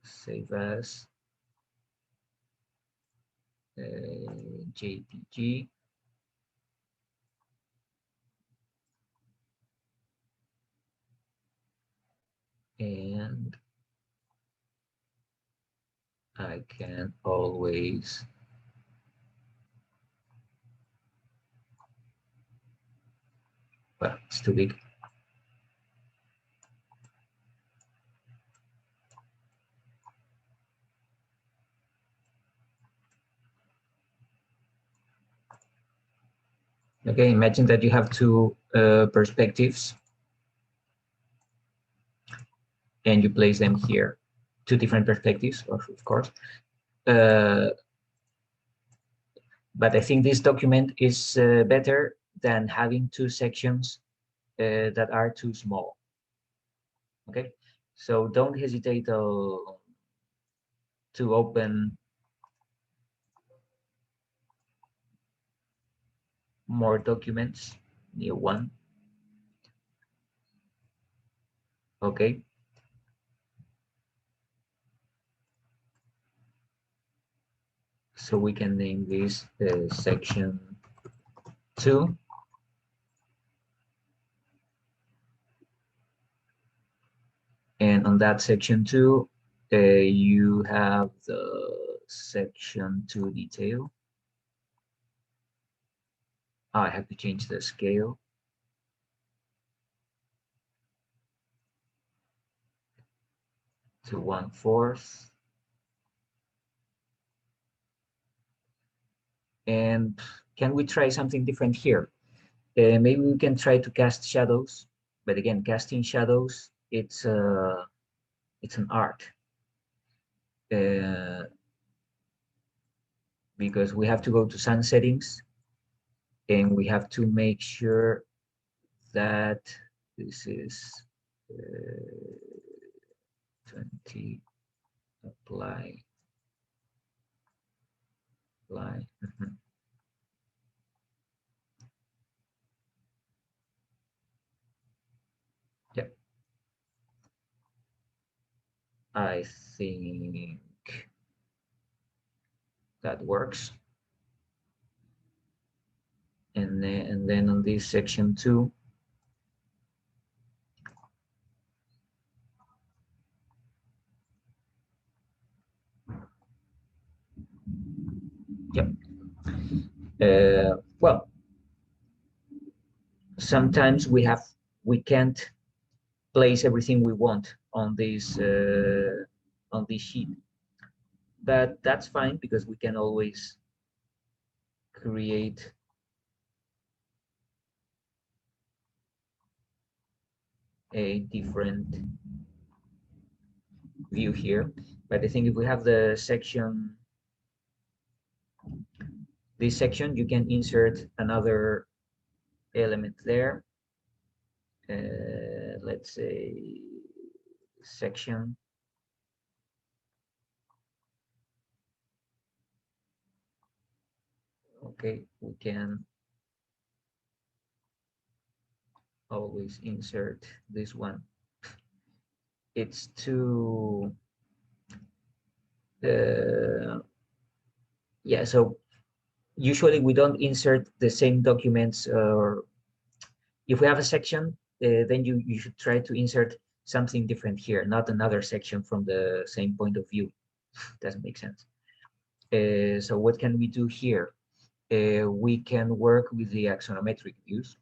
Save as JPG. And I can always well, it's too big. Okay, imagine that you have two perspectives and you place them here, two different perspectives, of course. But I think this document is better than having two sections that are too small. Okay, so don't hesitate to open more documents, new one. Okay. So we can name this section 2. And on that section 2, you have the section 2 detail. Oh, I have to change the scale. To 1/4. And can we try something different here? Maybe we can try to cast shadows, but again, casting shadows, it's an art, because we have to go to sun settings and we have to make sure that this is 20 apply. Mhm. Yeah, I think that works. And then on this section 2, yeah. Well, sometimes we can't place everything we want on this sheet, but that's fine because we can always create a different view here. But I think if we have the section, this section, you can insert another element there. Let's say section. Okay, we can always insert this one. It's too, yeah, so usually we don't insert the same documents, or if we have a section, then you should try to insert something different here, not another section from the same point of view. Doesn't make sense. So what can we do here? We can work with the axonometric views.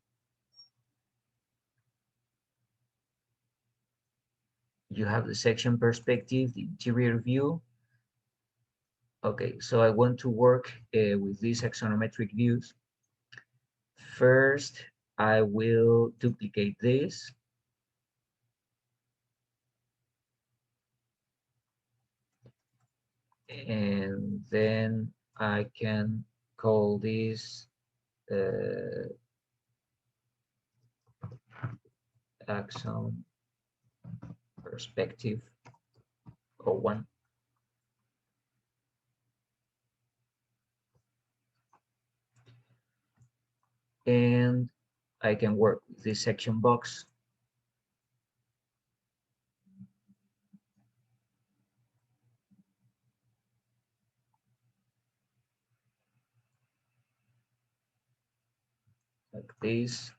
You have the section perspective, the interior view. Okay, so I want to work with these axonometric views. First, I will duplicate this. And then I can call this axon perspective 01. And I can work with this section box. Like this.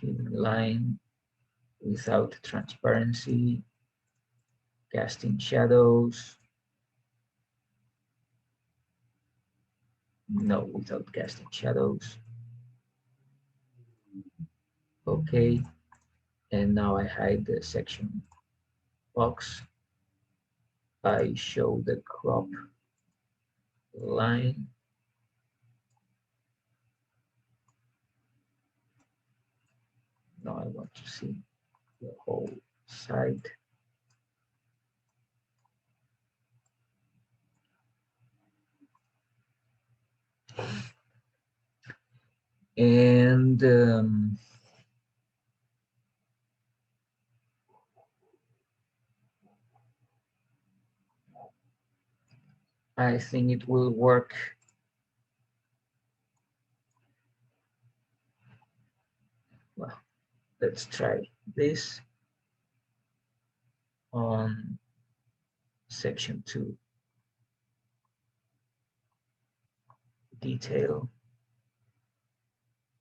hidden line without transparency, casting shadows. No, without casting shadows. Okay, and now I hide the section box. I show the crop line. Now I want to see the whole site. And I think it will work. Well, let's try this on section 2, detail.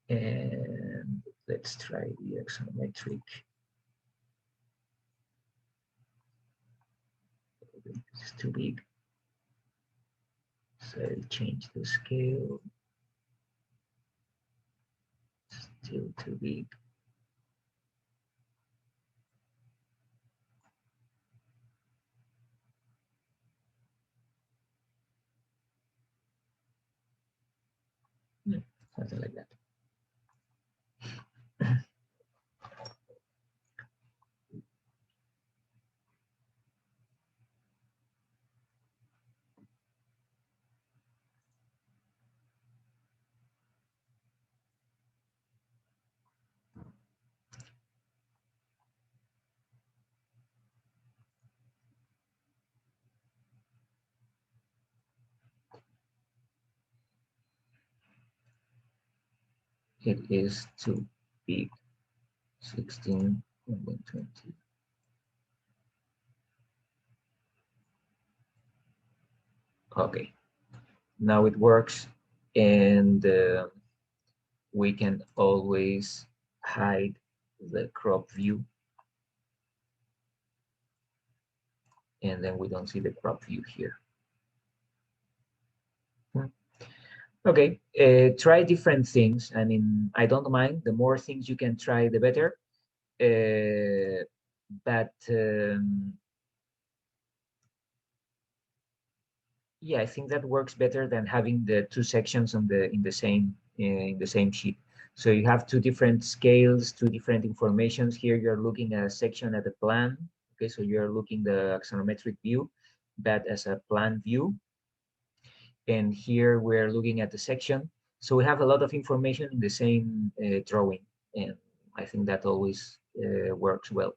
And let's try the axonometric. It's too big. So I'll change the scale. Still too big. Something like that. It is too big. 16 and then 20. Okay, now it works, and we can always hide the crop view, and then we don't see the crop view here. Okay, try different things. I mean, I don't mind. The more things you can try, the better. But yeah, I think that works better than having the two sections on in the same sheet. So you have two different scales, two different informations. Here you're looking at a section at a plan. Okay, so you're looking the axonometric view, but as a plan view. And here we're looking at the section. So we have a lot of information in the same drawing, and I think that always works well.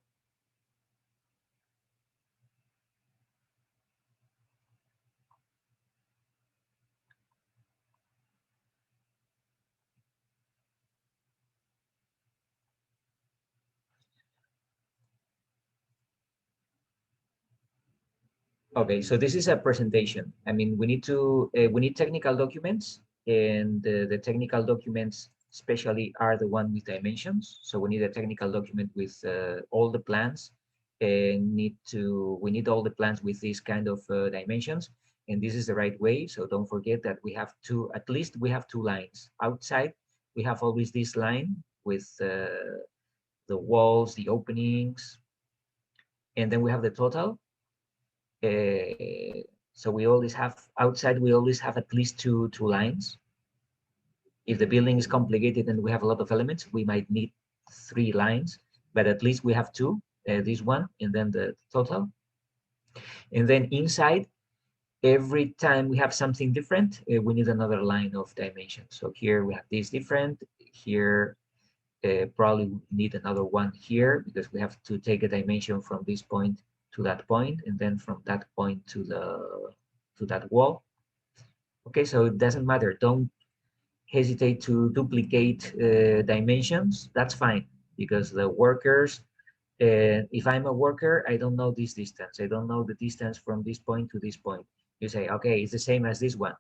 Okay, so this is a presentation. I mean, we need technical documents, and the technical documents especially are the one with dimensions. So we need a technical document with all the plans, and we need all the plans with these kind of dimensions, and this is the right way. So don't forget that we have at least we have two lines. Outside, we have always this line with the walls, the openings, and then we have the total. So we always have outside, we always have at least two lines. If the building is complicated and we have a lot of elements, we might need 3 lines, but at least we have 2, this one, and then the total. And then inside, every time we have something different, we need another line of dimension. So here we have this different, here probably need another one here, because we have to take a dimension from this point to that point, and then from that point to that wall. Okay, so it doesn't matter. Don't hesitate to duplicate dimensions. That's fine, because the workers, if I'm a worker, I don't know this distance. I don't know the distance from this point to this point. You say, okay, it's the same as this one.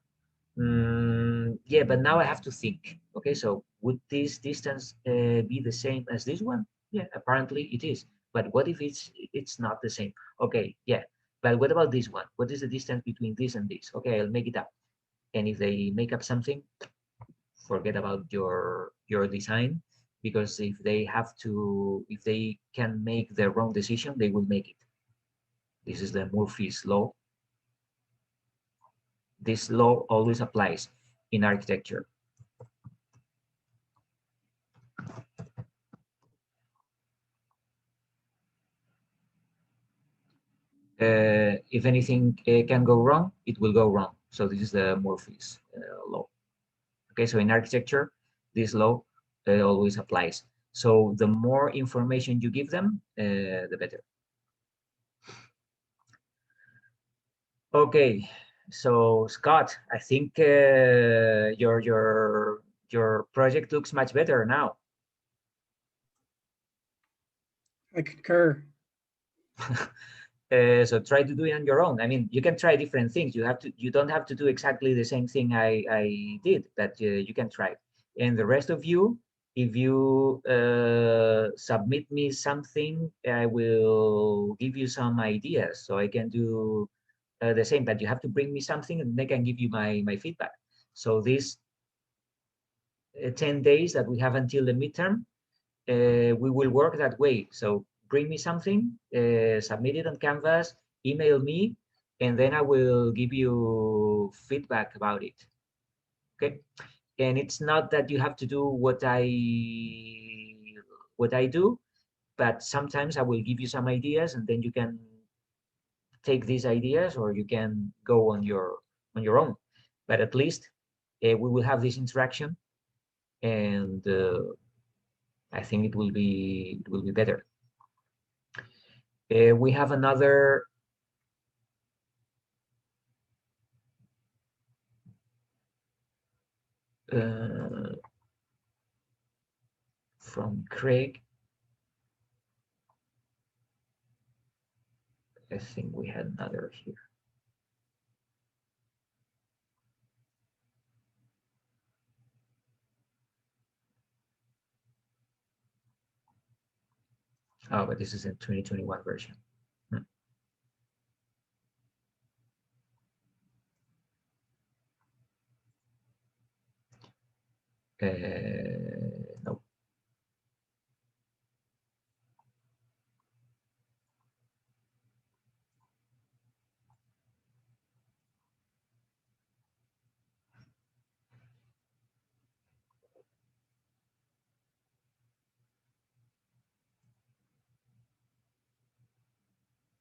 Yeah, but now I have to think. Okay, so would this distance be the same as this one? Yeah, apparently it is. But what if it's not the same? Okay, yeah. But what about this one? What is the distance between this and this? Okay, I'll make it up. And if they make up something, forget about your design, because if they can make the wrong decision, they will make it. This is the Murphy's law. This law always applies in architecture. If anything can go wrong, it will go wrong. So this is the Murphy's law. Okay, so in architecture, this law always applies. So the more information you give them, the better. Okay, so Scott, I think your project looks much better now. I concur. So try to do it on your own. I mean, you can try different things. You don't have to do exactly the same thing I did, but you can try. And the rest of you, if you submit me something, I will give you some ideas so I can do the same. But you have to bring me something, and then I can give you my feedback. So these 10 days that we have until the midterm, we will work that way. So bring me something, submit it on Canvas, email me, and then I will give you feedback about it. Okay. And it's not that you have to do what I do, but sometimes I will give you some ideas, and then you can take these ideas, or you can go on your own. But at least we will have this interaction, and I think it will be better. We have another from Craig. I think we had another here. Oh, but this is a 2021 version.